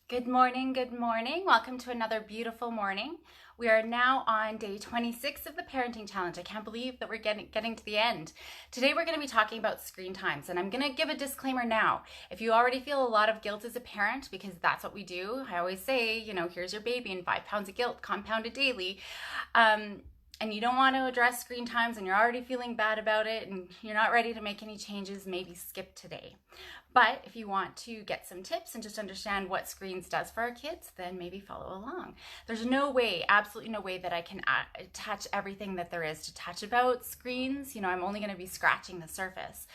Good morning, good morning. Welcome to another beautiful morning. We are now on day 26 of the parenting challenge. I can't believe that we're getting to the end. Today we're going to be talking about screen times, and I'm going to give a disclaimer now. If you already feel a lot of guilt as a parent, because that's what we do, I always say, here's your baby and 5 pounds of guilt compounded daily. And you don't want to address screen times and you're already feeling bad about it and you're not ready to make any changes, maybe skip today. But if you want to get some tips and just understand what screens does for our kids, then maybe follow along. There's no way, absolutely no way that I can touch everything that there is to touch about screens. I'm only going to be scratching the surface.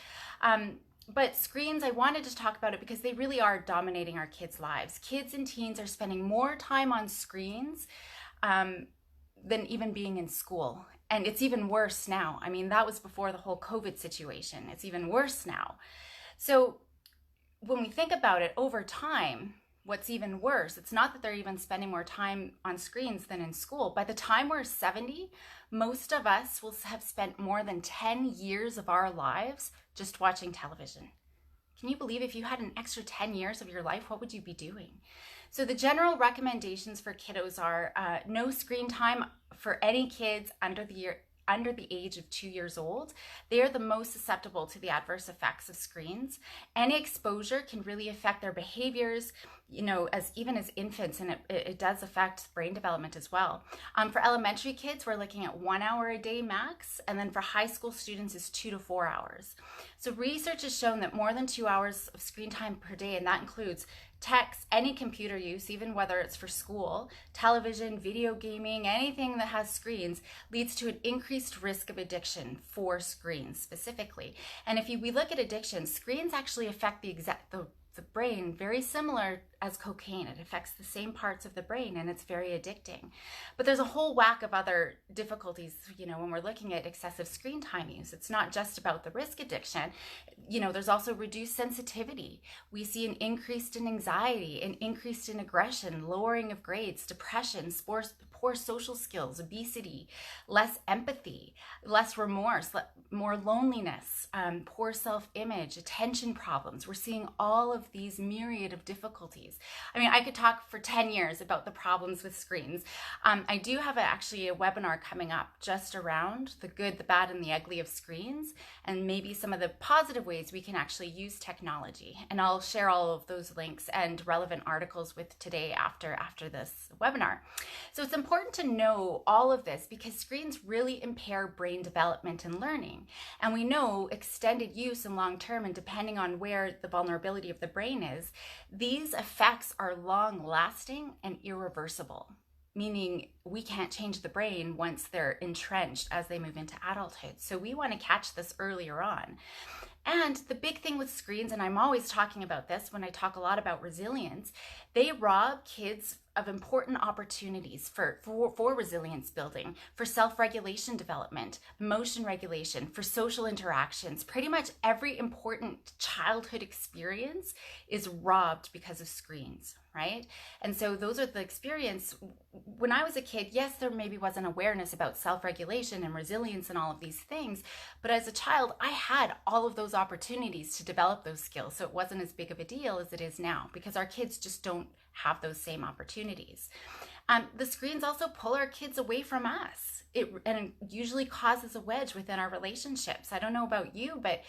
But screens, I wanted to talk about it because they really are dominating our kids' lives. Kids and teens are spending more time on screens than even being in school. And it's even worse now. I mean, that was before the whole COVID situation. It's even worse now. So when we think about it over time, what's even worse, it's not that they're even spending more time on screens than in school. By the time we're 70, most of us will have spent more than 10 years of our lives just watching television. Can you believe if you had an extra 10 years of your life, what would you be doing? So the general recommendations for kiddos are no screen time for any kids under the age of 2 years old. They are the most susceptible to the adverse effects of screens. Any exposure can really affect their behaviors, even as infants, and it does affect brain development as well. For elementary kids, we're looking at 1 hour a day max, and then for high school students is 2 to 4 hours. So research has shown that more than 2 hours of screen time per day, and that includes text, any computer use, even whether it's for school, television, video gaming, anything that has screens, leads to an increased risk of addiction for screens specifically. And if we look at addiction, screens actually affect the brain very similar as cocaine. It affects the same parts of the brain and it's very addicting. But there's a whole whack of other difficulties, when we're looking at excessive screen time use. It's not just about the risk addiction. There's also reduced sensitivity. We see an increase in anxiety, an increase in aggression, lowering of grades, depression, poor social skills, obesity, less empathy, less remorse, more loneliness, poor self-image, attention problems. We're seeing all of these myriad of difficulties. I mean, I could talk for 10 years about the problems with screens. I do have actually a webinar coming up just around the good, the bad, and the ugly of screens, and maybe some of the positive ways we can actually use technology. And I'll share all of those links and relevant articles with today after this webinar. So it's important to know all of this because screens really impair brain development and learning. And we know extended use and long-term, and depending on where the vulnerability of the brain is, these effects are long-lasting and irreversible, meaning we can't change the brain once they're entrenched as they move into adulthood. So we want to catch this earlier on. And the big thing with screens, and I'm always talking about this when I talk a lot about resilience, they rob kids of important opportunities for resilience building, for self-regulation development, emotion regulation, for social interactions. Pretty much every important childhood experience is robbed because of screens, right? And so those are the experience. When I was a kid, yes, there maybe wasn't awareness about self-regulation and resilience and all of these things, but as a child, I had all of those opportunities to develop those skills. So it wasn't as big of a deal as it is now because our kids just don't have those same opportunities. The screens also pull our kids away from us. It usually causes a wedge within our relationships. I don't know about you, but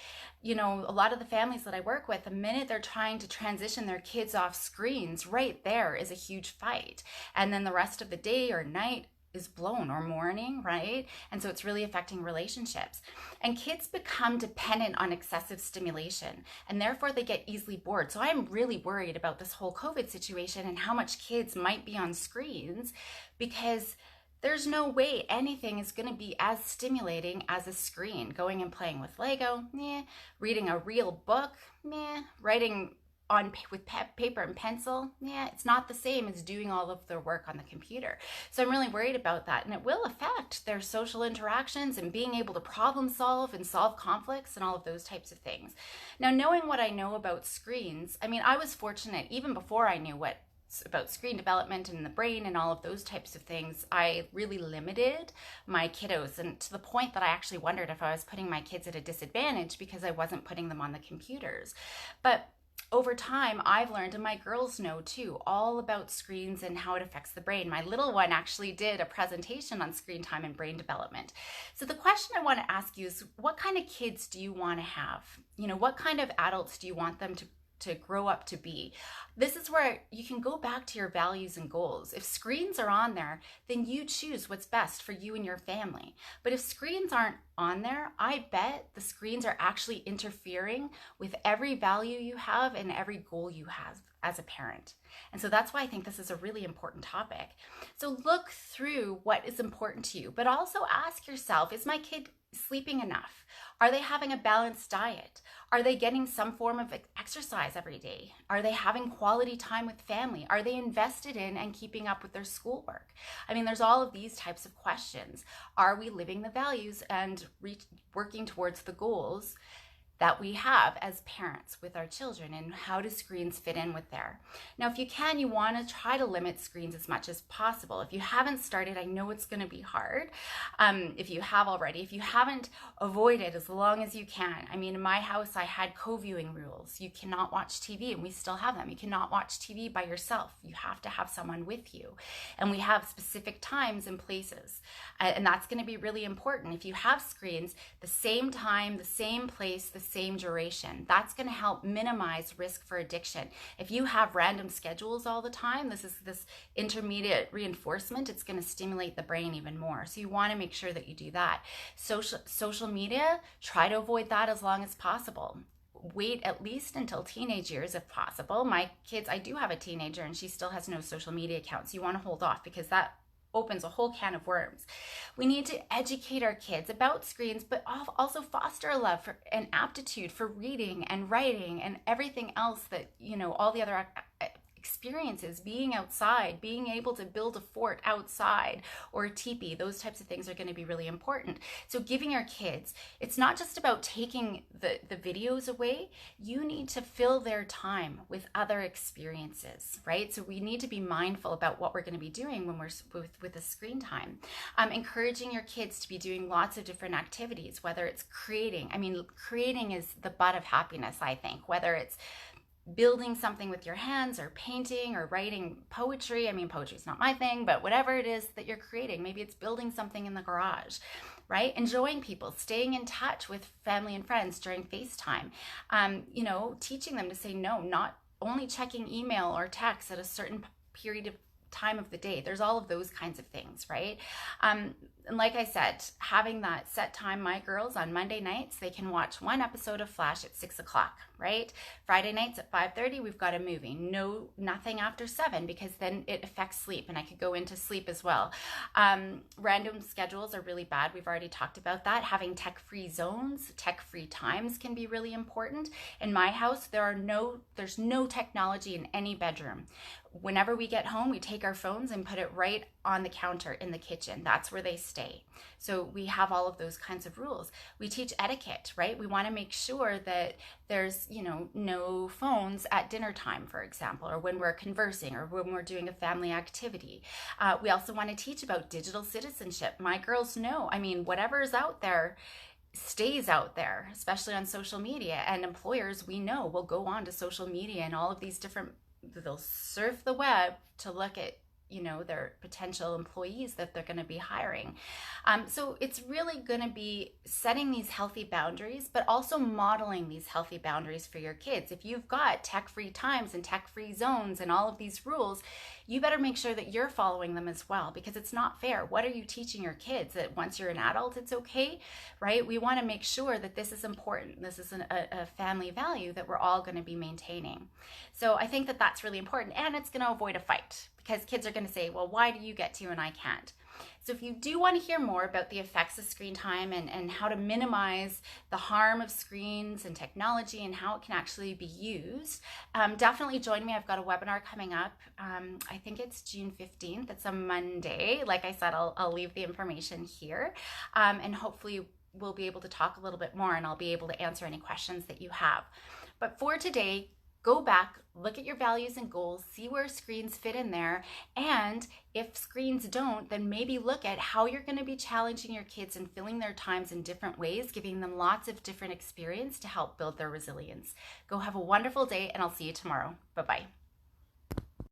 a lot of the families that I work with, the minute they're trying to transition their kids off screens, right there is a huge fight. And then the rest of the day or night is blown, or morning, right? And so it's really affecting relationships. And kids become dependent on excessive stimulation, and therefore they get easily bored. So I'm really worried about this whole COVID situation and how much kids might be on screens, because there's no way anything is going to be as stimulating as a screen. Going and playing with Lego, meh. Reading a real book, meh. Writing with paper and pencil, yeah, it's not the same as doing all of their work on the computer. So I'm really worried about that, and it will affect their social interactions and being able to problem solve and solve conflicts and all of those types of things. Now, knowing what I know about screens, I mean, I was fortunate even before I knew what about screen development and the brain and all of those types of things. I really limited my kiddos, and to the point that I actually wondered if I was putting my kids at a disadvantage because I wasn't putting them on the computers. But over time, I've learned, and my girls know too, all about screens and how it affects the brain. My little one actually did a presentation on screen time and brain development. So the question I want to ask you is, what kind of kids do you want to have? What kind of adults do you want them to grow up to be? This is where you can go back to your values and goals. If screens are on there, then you choose what's best for you and your family. But if screens aren't on there, I bet the screens are actually interfering with every value you have and every goal you have as a parent. And so that's why I think this is a really important topic. So look through what is important to you, but also ask yourself, is my kid sleeping enough? Are they having a balanced diet? Are they getting some form of exercise every day? Are they having quality time with family? Are they invested in and keeping up with their schoolwork? I mean, there's all of these types of questions. Are we living the values and working towards the goals that we have as parents with our children, and how do screens fit in with there? Now, if you can, you want to try to limit screens as much as possible. If you haven't started, I know it's going to be hard. If you have already, if you haven't, avoid it as long as you can. I mean, in my house, I had co-viewing rules. You cannot watch TV, and we still have them. You cannot watch TV by yourself. You have to have someone with you. And we have specific times and places. And that's going to be really important. If you have screens, the same time, the same place, the same duration, that's going to help minimize risk for addiction. If you have random schedules all the time, this intermediate reinforcement, it's going to stimulate the brain even more. So you want to make sure that you do that. Social media, try to avoid that as long as possible. Wait at least until teenage years if possible. My kids, I do have a teenager and she still has no social media accounts. So you want to hold off, because that opens a whole can of worms. We need to educate our kids about screens, but also foster a love for and aptitude for reading and writing and everything else that, all the other experiences, being outside, being able to build a fort outside or a teepee, those types of things are going to be really important. So giving our kids, it's not just about taking the videos away. You need to fill their time with other experiences, right? So we need to be mindful about what we're going to be doing when we're with the screen time. Encouraging your kids to be doing lots of different activities, whether it's creating. I mean, creating is the butt of happiness, I think, whether it's building something with your hands or painting or writing poetry. I mean, poetry is not my thing, but whatever it is that you're creating, maybe it's building something in the garage, right? Enjoying people, staying in touch with family and friends during FaceTime, teaching them to say no, not only checking email or text at a certain period of time of the day. There's all of those kinds of things, right? And like I said, having that set time, my girls on Monday nights, they can watch one episode of Flash at 6 o'clock, right? Friday nights at 5:30, we've got a movie. Nothing after 7, because then it affects sleep, and I could go into sleep as well. Random schedules are really bad. We've already talked about that. Having tech-free zones, tech-free times can be really important. In my house, there's no technology in any bedroom. Whenever we get home, we take our phones and put it right on the counter in the kitchen. That's where they stay. So we have all of those kinds of rules. We teach etiquette, right? We want to make sure that there's, no phones at dinner time, for example, or when we're conversing or when we're doing a family activity. We also want to teach about digital citizenship. My girls know, whatever is out there stays out there, especially on social media. And employers, we know, will go on to social media and all of these different, they'll surf the web to look at their potential employees that they're going to be hiring. So it's really going to be setting these healthy boundaries, but also modeling these healthy boundaries for your kids. If you've got tech-free times and tech-free zones and all of these rules, you better make sure that you're following them as well, because it's not fair. What are you teaching your kids? That once you're an adult, it's okay, right? We want to make sure that this is important. This is a family value that we're all going to be maintaining. So I think that that's really important, and it's going to avoid a fight, because kids are going to say, well, why do you get to and I can't? So if you do want to hear more about the effects of screen time and how to minimize the harm of screens and technology and how it can actually be used, definitely join me. I've got a webinar coming up. I think it's June 15th. It's a Monday. Like I said, I'll leave the information here, and hopefully we'll be able to talk a little bit more, and I'll be able to answer any questions that you have. But for today, go back, look at your values and goals, see where screens fit in there, and if screens don't, then maybe look at how you're going to be challenging your kids and filling their times in different ways, giving them lots of different experience to help build their resilience. Go have a wonderful day, and I'll see you tomorrow. Bye-bye.